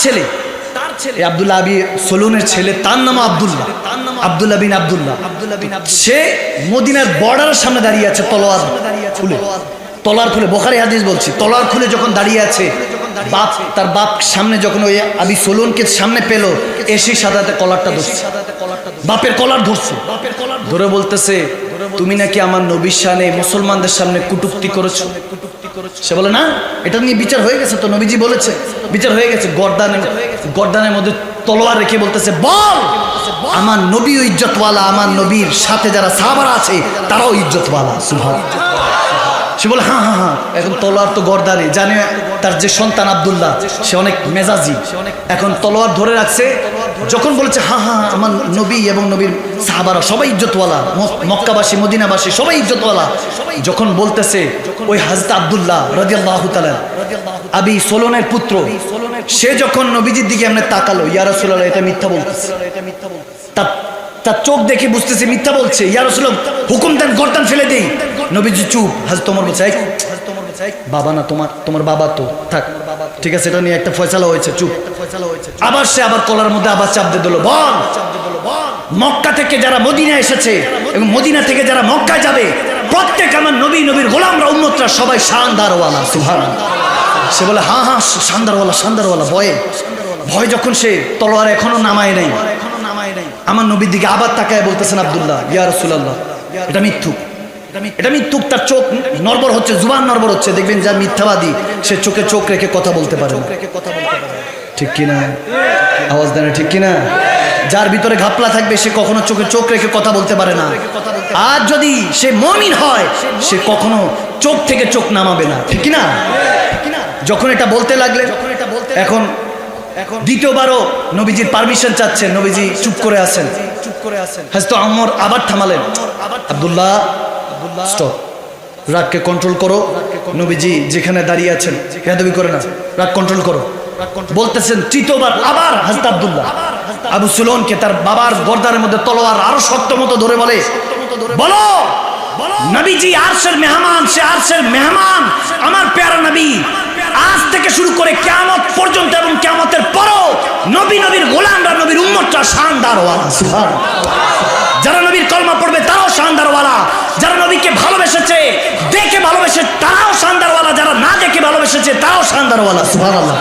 ছেলে আব্দুল্লাহ আবি সলুনের ছেলে, তার নাম আব্দুল্লাহ, আব্দুল্লাহ বিন আব্দুল্লাহ। সে মদিনার বর্ডারের সামনে দাঁড়িয়ে আছে তলোয়ার খুলে, বুখারী হাদিস বলছি, তলোয়ার খুলে যখন দাঁড়িয়ে আছে, তার বাপ সামনে যখন ওই আবি সলুনকে সামনে পেল, এসে সাদাতে কলারটা ধরছে, বাপের কলার ধরছে, ধরে বলতেছে তুমি নাকি আমার নবীর শানে মুসলমানদের সামনে কটূক্তি করেছো। সে বলে না, এটা নিয়ে বিচার হয়ে গেছে তো, নবীজি বলেছে বিচার হয়ে গেছে। গর্দানের মধ্যে তলোয়ার রেখে বলতেছে বল, আমার নবীও ইজ্জতওয়ালা, আমার নবীর সাথে যারা সাহাবারা আছে তারাও ইজ্জতওয়ালা। সুবহানাল্লাহ। সে বলে হ্যাঁ হ্যাঁ হ্যাঁ। এখন তলোয়ার তো গর্দানে, জানে তার যে সন্তান আব্দুল্লাহ সে অনেক মেজাজি, এখন তলোয়ার ধরে রাখছে। যখন বলেছে হ্যাঁ হ্যাঁ আমার নবী এবং নবীর সাহাবারা সবাই ইজ্জতওয়ালা, মক্কাবাসী মদিনাবাসী সবাই ইজ্জতওয়ালা, যখন বলতেছে ওই হযরত আব্দুল্লাহ রাদিয়াল্লাহু তাআলা আবি সলনের পুত্র, সে যখন নবীজির দিকে এমনি তাকালো, ইয়া রাসূলুল্লাহ এটা মিথ্যা বলতেছে, তার চোখ দেখে বুঝতেছে মিথ্যা বলছে, ইয়া রাসূলুল্লাহ হুকুম দেন গর্দান ফেলে দেই। নবীজি চুপ। হযরত ওমর বলছে বাবা না, তোমার বাবা তো থাক, ঠিক আছে, এটা নিয়ে একটা ফয়সালা হয়েছে, চুপ। আবার সে কলার মধ্যে আবার চাপ দিয়ে দিল, বল মক্কা থেকে যারা মদিনা এসেছে এবং মদিনা থেকে যারা মক্কায় যাবে প্রত্যেক আমার নবীর গোলামরা উম্মতরা সবাই শানদারওয়ালা। সুবহানাল্লাহ। সে বলে হ্যাঁ হ্যাঁ শানদারওয়ালা। ভয় যখন সে তলোয়ার এখনো নামায় নাই, আমার নবীর দিকে আবার তাকায় বলতেছেন আব্দুল্লাহ, ইয়া রাসূলুল্লাহ এটা মিথ্যুক। তার চোখ নড়বড় হচ্ছে, জুবান নড়বড় হচ্ছে। দেখবেন যা মিথ্যাবাদী সে চোখে চোখ রেখে কথা বলতে পারে না, ঠিক কিনা? আওয়াজ দেন ঠিক কিনা? যার ভিতরে ঘাপলা থাকবে সে কখনো চোখে চোখ রেখে কথা বলতে পারে না। আর যদি সে মুমিন হয় সে কখনো চোখ থেকে চোখ নামাবে না, ঠিক কিনা? যখন এটা বলতে লাগলেন, এখন দ্বিতীয়বারও নবীজির পারমিশন চাচ্ছেন, নবীজি চুপ করে আছেন। হযরত ওমর আবার থামালেন, আব্দুল্লাহ স্টপ, রাগকে কন্ট্রোল করো। নবীজি যেখানে দাঁড়িয়ে আছেন বেয়াদবি করে না, রাগ কন্ট্রোল করো বলতেছেন। তৃতীয়বার আবার হযরত আব্দুল্লাহ আবু সুলনকে তার বাবার গর্দানের মধ্যে তলোয়ার আরো শক্ত মতো ধরে বলে, বলো নবীজি আরশের মেহমান, সে আরশের মেহমান, আমার প্যারা নবী আজ থেকে শুরু করে কিয়ামত পর্যন্ত এবং কিয়ামতের পরও নবীর গোলামরা, নবীর উম্মতরা শানদারওয়ালা। যারা নবীর কলমা পড়বে তারাও শানদারওয়ালা, যারা নবীকে ভালোবেসেছে দেখে ভালোবেসে তারাও শানদারওয়ালা, যারা না দেখে ভালোবেসেছে তারাও শানদারওয়ালা। সুবহানাল্লাহ।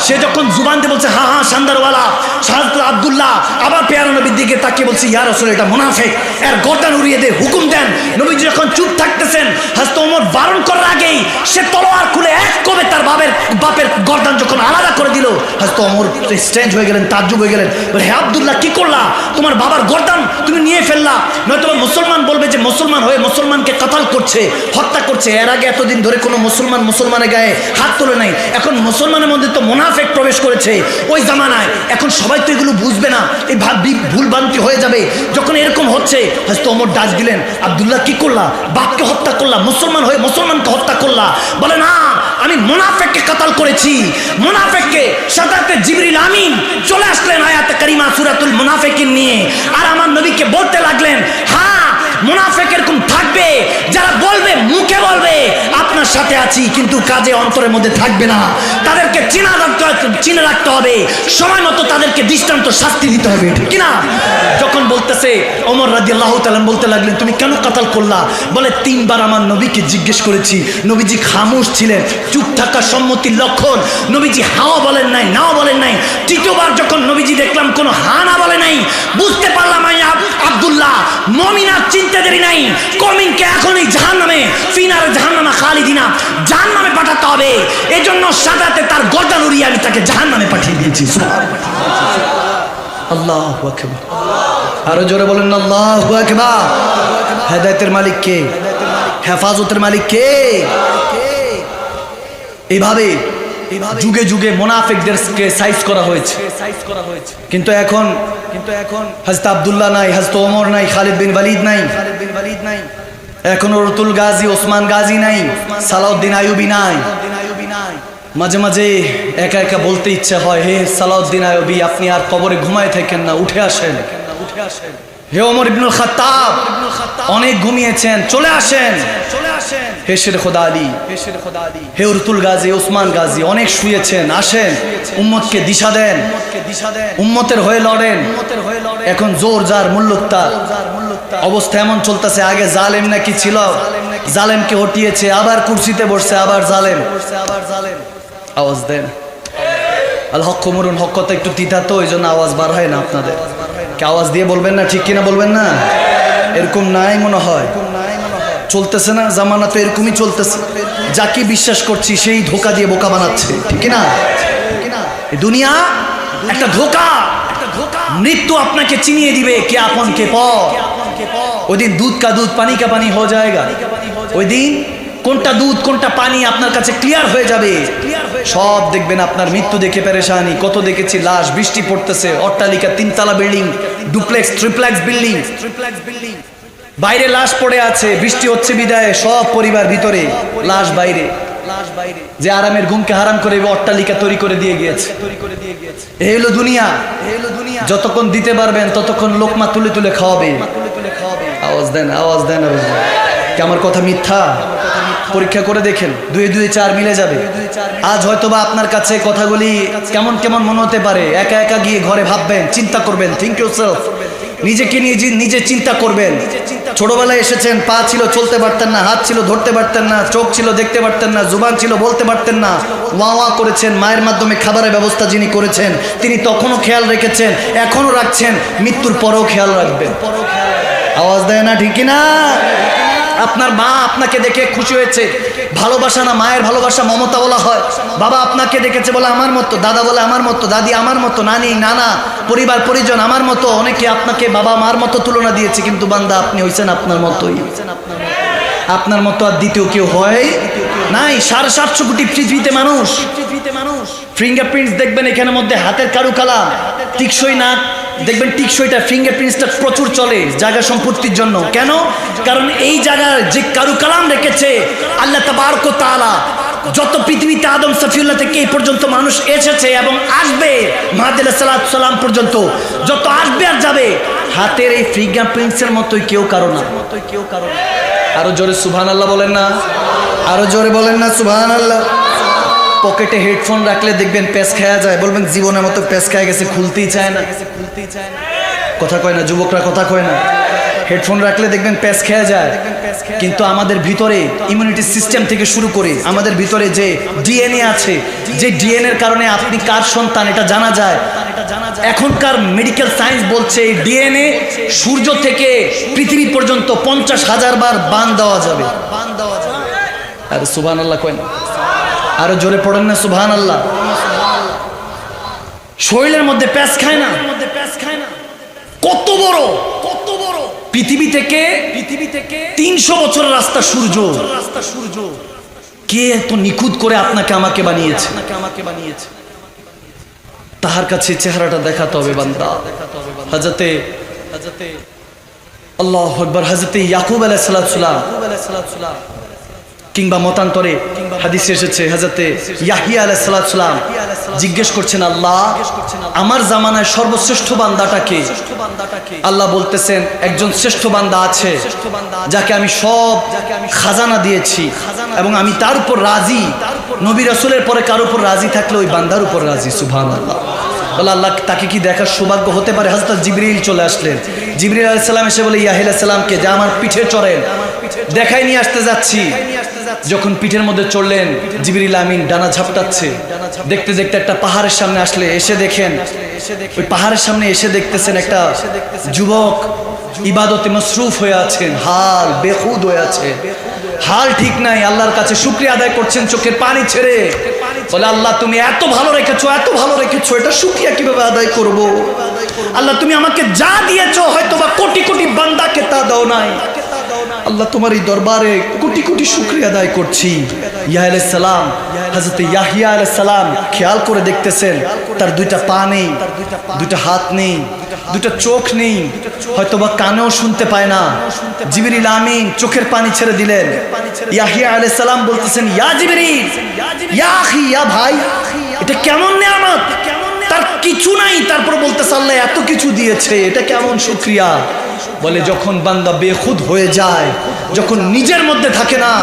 সে যখন জুবান দিয়ে বলছে হ্যাঁ হ্যাঁ শানদারওয়ালা, হযরত আব্দুল্লাহ আবার পেয়ারা নবীর দিকে তাকিয়ে বলছে, ইয়া রাসূল এটা মুনাফিক, এর গর্দান উড়িয়ে দে, হুকুম দেন। নবীজি যখন চুপ থাকতেছেন, হযরত ওমর বারণ করার আগেই সে তলোয়ার খুলে এক কোবে তার বাপের গর্দান যখন আলাদা করে দিল, হযরত ওমর স্ট্রেঞ্জ হয়ে গেলেন, তাজ্জুব হয়ে গেলেন, বলে হে আব্দুল্লাহ কি করলা? তোমার বাবার গর্দান তুমি নিয়ে ফেললা, নয়তো মুসলমান বলবে যে মুসলমান হয়ে মুসলমানকে কতল করছে, হত্যা করছে। এর আগে এতদিন ধরে কোনো মুসলমানের গায়ে হাত তোলে নাই, এখন মুসলমানের মধ্যে তো মুনাফিক প্রবেশ করেছে ওই জামানায়। এখন সবাই তো এগুলো বুঝবে না, এই ভুল ভ্রান্তি হয়ে যাবে। যখন এরকম হচ্ছে হযরত ওমর ডাক দিলেন, আব্দুল্লাহ কি করলা? বাপকে হত্যা করলা, মুসলমান হয়ে মুসলমানকে হত্যা করলা। বলে না, আমি মুনাফিককে কতল করেছি। মুনাফিককে সাথে জিবরিল আমিন চলে আসলেন আয়াতে কারিমা সূরাতুল মুনাফিকিন নিয়ে, আর আমার নবীকে বলতে লাগলেন, হ্যাঁ মুনাফিক এরকম থাকবে যারা বলবে, মুখে বলবে আপনার সাথে আছি, কিন্তু কাজে অন্তরের মধ্যে থাকবে না। তাদেরকে চিনে রাখতে হবে, সময় মতো তাদেরকে দৃষ্টান্ত শাস্তি দিতে হবে, ঠিক না? যখন বলতেছে ওমর রাদিয়াল্লাহু তাআলা বলতে লাগলেন, তুমি কেন কতল করলা? বলে 3 বার আমার নবীকে জিজ্ঞেস করেছি, নবীজি খামোশ ছিলেন, চুপ থাকা সম্মতির লক্ষণ। নবীজি হাও বলেন নাই, নাও বলেন নাই। তৃতীয়বার যখন নবীজি দেখলাম কোনো হা না বলে নাই, বুঝতে পারলাম আব্দুল্লাহ মুমিনা চিনতে দেরি নাই, কওমিনকে এখনই জাহান্নামে, ফিনার জাহান্নামা খালিদিনা, জাহান্নামে পাঠাতে হবে। এজন্য সাদাতে তার গর্দান উড়িয়ে আমি তাকে জাহান্নামে পাঠিয়ে দিয়েছি। আল্লাহু আকবার। আরো জোরে বলেন আল্লাহু আকবার। হেদায়েতের মালিক কে? হেফাজতের মালিক কে? এইভাবে যুগে যুগে মুনাফিকদেরকে সাইজ করা হয়েছে, কিন্তু এখন হযরত আব্দুল্লাহ নাই, হযরত ওমর নাই, খালিদ বিন ওয়ালিদ নাই, এখন রতুল গাজী, ওসমান গাজী নাই, সালাউদ্দিন আইয়ুবী নাই। মাঝে মাঝে একা একা বলতে ইচ্ছে হয়, হে সালাউদ্দিন আইয়ুবী আপনি আর কবরে ঘুমায় থাকেন না, উঠে আসেন। হে ওমর ইবনুল খাত্তাব, অনেক ঘুমিয়েছেন, চলে আসেন। হে শের খোদা আলী, হে উরতুল গাজী, ওসমান গাজী, অনেক শুয়েছেন, আসেন, উম্মতকে দিশা দেন, উম্মতের হয়ে লড়েন। এখন জোর যার মুল্লুকতার অবস্থা এমন চলতেছে। আগে জালেম নাকি ছিল, জালেমকে হটিয়েছে, আবার কুরসিতে বসছে, আবার জালেম। আওয়াজ দেন। আল হক মরুন, হক কথা একটু তিতা তো, ওই জন্য আওয়াজ বার হয় না আপনাদের। কে আওয়াজ দিয়ে বলবেন না, ঠিক কিনা বলবেন না? এরকম নাই মনে হয়, চলতেছে না, জামানা তো এরকমই চলতেছে। যাকে বিশ্বাস করছি সেই ধোকা দিয়ে বোকা বানাচ্ছে, ঠিক কিনা? দুনিয়া একটা ধোকা। মৃত্যু আপনাকে চিনিয়ে দিবে কে আপন কে পর। ওই দিন দুধ কা দুধ পানি কা পানি হয়ে যায়গা। ওই দিন কোনটা দুধ কোনটা পানি আপনার কাছে ক্লিয়ার হয়ে যাবে। সব দেখবেন আপনার মৃত্যু দেখে পেরেশানি। কত দেখেছি লাশ, বৃষ্টি পড়তেছে, অট্টালিকা, তিনতলা বিল্ডিং, ডুপ্লেক্স ট্রিপ্লেক্স বিল্ডিং, বাইরে লাশ পড়ে আছে, বৃষ্টি হচ্ছে বিদায়, সব পরিবার ভিতরে, লাশ বাইরে। যে আরামের ঘুমকে হারাম করে অট্টালিকা তৈরি করে দিয়ে গিয়েছে। এই হলো দুনিয়া। যতক্ষণ দিতে পারবেন ততক্ষণ লোকমা তুলে তুলে খাওয়াবে। আওয়াজ দেন, আওয়াজ দেন। কি আমার কথা মিথ্যা? পরীক্ষা করে দেখেন, 2 2 4 মিলে যাবে। আজ হয়তোবা আপনার কাছে কথাগুলি কেমন কেমন মনে হতে পারে। একা একা গিয়ে ঘরে ভাববেন, চিন্তা করবেন, থিঙ্ক ইউরসেলফ। নিজেকে নিজে চিন্তা করবেন। ছোটবেলায় এসেছেন, পা ছিল চলতে পারতেন না, হাত ছিল ধরতে পারতেন না, চোখ ছিল দেখতে পারতেন না, জুবান ছিল বলতে পারতেন না। ওয়া ওয়া করেছেন, মায়ের মাধ্যমে খাবারের ব্যবস্থা যিনি করেছেন তিনি তখনও খেয়াল রেখেছেন, এখনও রাখছেন, মৃত্যুর পরেও খেয়াল রাখবেন। আওয়াজ দেয় না, ঠিক না? আপনার মা আপনাকে দেখে খুশি হয়েছে, ভালোবাসা না, মায়ের ভালোবাসা মমতা বলা হয়। বাবা আপনাকে দেখেছে, বলে আমার মতো, দাদা বলে আমার মতো, দাদি আমার মতো, নানি নানা পরিবার পরিজন আমার মতো। অনেকে আপনাকে বাবা মার মতো তুলনা দিয়েছে, কিন্তু বান্দা আপনি হইছেন আপনার মতোই। আপনার মতো আর দ্বিতীয় কেউ হয় নাই। 750 কোটি পৃথিবীতে মানুষ। ফিঙ্গারপ্রিন্টস দেখবেন এখানের মধ্যে, হাতের কারুকলা, টিকসই না দেখবেন, টিকসইটা ফিঙ্গারপ্রিন্টসটা প্রচুর চলে জায়গা সম্পত্তির জন্য। কেন? কারণ এই জায়গায় যে কারুকালাম রেখেছে আল্লাহ তাবারক ওয়া তাআলা, যত পৃথিবীতে আদম সফিউল্লাহ থেকে এই পর্যন্ত মানুষ এসেছে এবং আসবে মাহাদি আলাইহিস সালাম পর্যন্ত, যত আসবে আর যাবে, হাতের এই ফিঙ্গারপ্রিন্টসের মতোই কেউ কারো না। আরো জোরে সুবহানাল্লাহ বলেন না, আরো জোরে বলেন না সুবহানাল্লাহ। পকেটে হেডফোন রাখলে দেখবেন পেঁচ খাওয়া যায়, বলবেন জীবনের মতো পেঁচ খাওয়া গেছে, খুলতেই চায় না। কথা কয় না, যুবকরা কথা কয় না। হেডফোন রাখলে দেখবেন পেঁচ খাওয়া যায়, কিন্তু আমাদের ভিতরে ইমিউনিটি সিস্টেম থেকে শুরু করে আমাদের ভিতরে যে ডিএনএ আছে, যে ডিএনএর কারণে আপনি কার সন্তান এটা জানা যায়। এখনকার মেডিকেল সায়েন্স বলছে এই ডিএনএ সূর্য থেকে পৃথিবী পর্যন্ত 50,000 বার বান দেওয়া যাবে। আর সুবহানাল্লাহ কয় না, আরো জোরে পড়েন না সুবহানাল্লাহ। শরীরের মধ্যে প্যাঁচ খায় না। কত বড় পৃথিবী থেকে 300 বছরের রাস্তা সূর্য। কে এত নিখুঁত করে আপনাকে আমাকে বানিয়েছে? তাহার কাছে চেহারাটা দেখাতে হবে বান্দা। হযরতে আল্লাহু আকবার, হযরতে ইয়াকুব আলাইহিস সালাম, কিংবা মতান্তরে হাদিসে এসেছে হযরতে ইয়াহিয়া আলাইহিস সালাম জিজ্ঞেস করছেন, আল্লাহ আমার জামানায় সর্বশ্রেষ্ঠ বান্দাটাকে? আল্লাহ বলতেছেন, একজন শ্রেষ্ঠ বান্দা আছে যাকে আমি সব খাজানা দিয়েছি এবং আমি তার উপর রাজি। নবী রাসূলের পরে কার উপর রাজি থাকলে ওই বান্দার উপর রাজি। সুবহানাল্লাহ। বলে আল্লাহ তাকে কি দেখার সৌভাগ্য হতে পারে? হযরত জিবরিল চলে আসলেন। জিবরিল আলাইহিস সালাম এসে বলে, ইয়াহিয়া আলাইহিস সালামকে যে আমার পিঠে চড়েন, দেখাই নিয়ে আসতে যাচ্ছি। যখন পিঠের মধ্যে চড়লেন, জিবরিল আমিন ডানা ঝাপটাচ্ছে। দেখতে দেখতে একটা পাহাড়ের সামনে আসলে, এসে দেখেন ওই পাহাড়ের সামনে এসে দেখতেছেন একটা যুবক ইবাদতে মসরুফ হয়ে আছেন, হাল বেখুদ হয়ে আছে, হাল ঠিক নাই। আল্লাহর কাছে শুকরিয়া আদায় করছেন চোখের পানি ছেড়ে। বলে আল্লাহ তুমি এত ভালো রেখেছো, এত ভালো রেখেছো, এটা শুকরিয়া কিভাবে আদায় করব? আল্লাহ তুমি আমাকে যা দিয়েছো হয়তো বা কোটি কোটি বান্দাকে তা দাও নাই। আল্লাহ তোমার এই দরবারে কোটি কোটি শুকরিয়া আদায় করছি। ইয়াহিয়া আলাইহিস সালাম, হযরত ইয়াহিয়া আলাইহিস সালাম খেয়াল করে দেখতেছেন তার 2টা পা নেই, 2টা হাত নেই, 2টা চোখ নেই, হয়তোবা কানেও শুনতে পায় না। জিবরিল আমিন চোখের পানি ছেড়ে দিলেন। ইয়াহিয়া আলাইহিস সালাম বলতেছেন, ইয়া জিবরিল, ইয়া আখি, ইয়া ভাই, এটা কেমন নিয়ামত? তার কিছু নাই, তারপর বলতেছে আল্লাহ এত কিছু দিয়েছে, এটা কেমন শুকরিয়া? বলে যখন বান্দা বেখুদ হয়ে যায়, যখন নিজের মধ্যে থাকে না,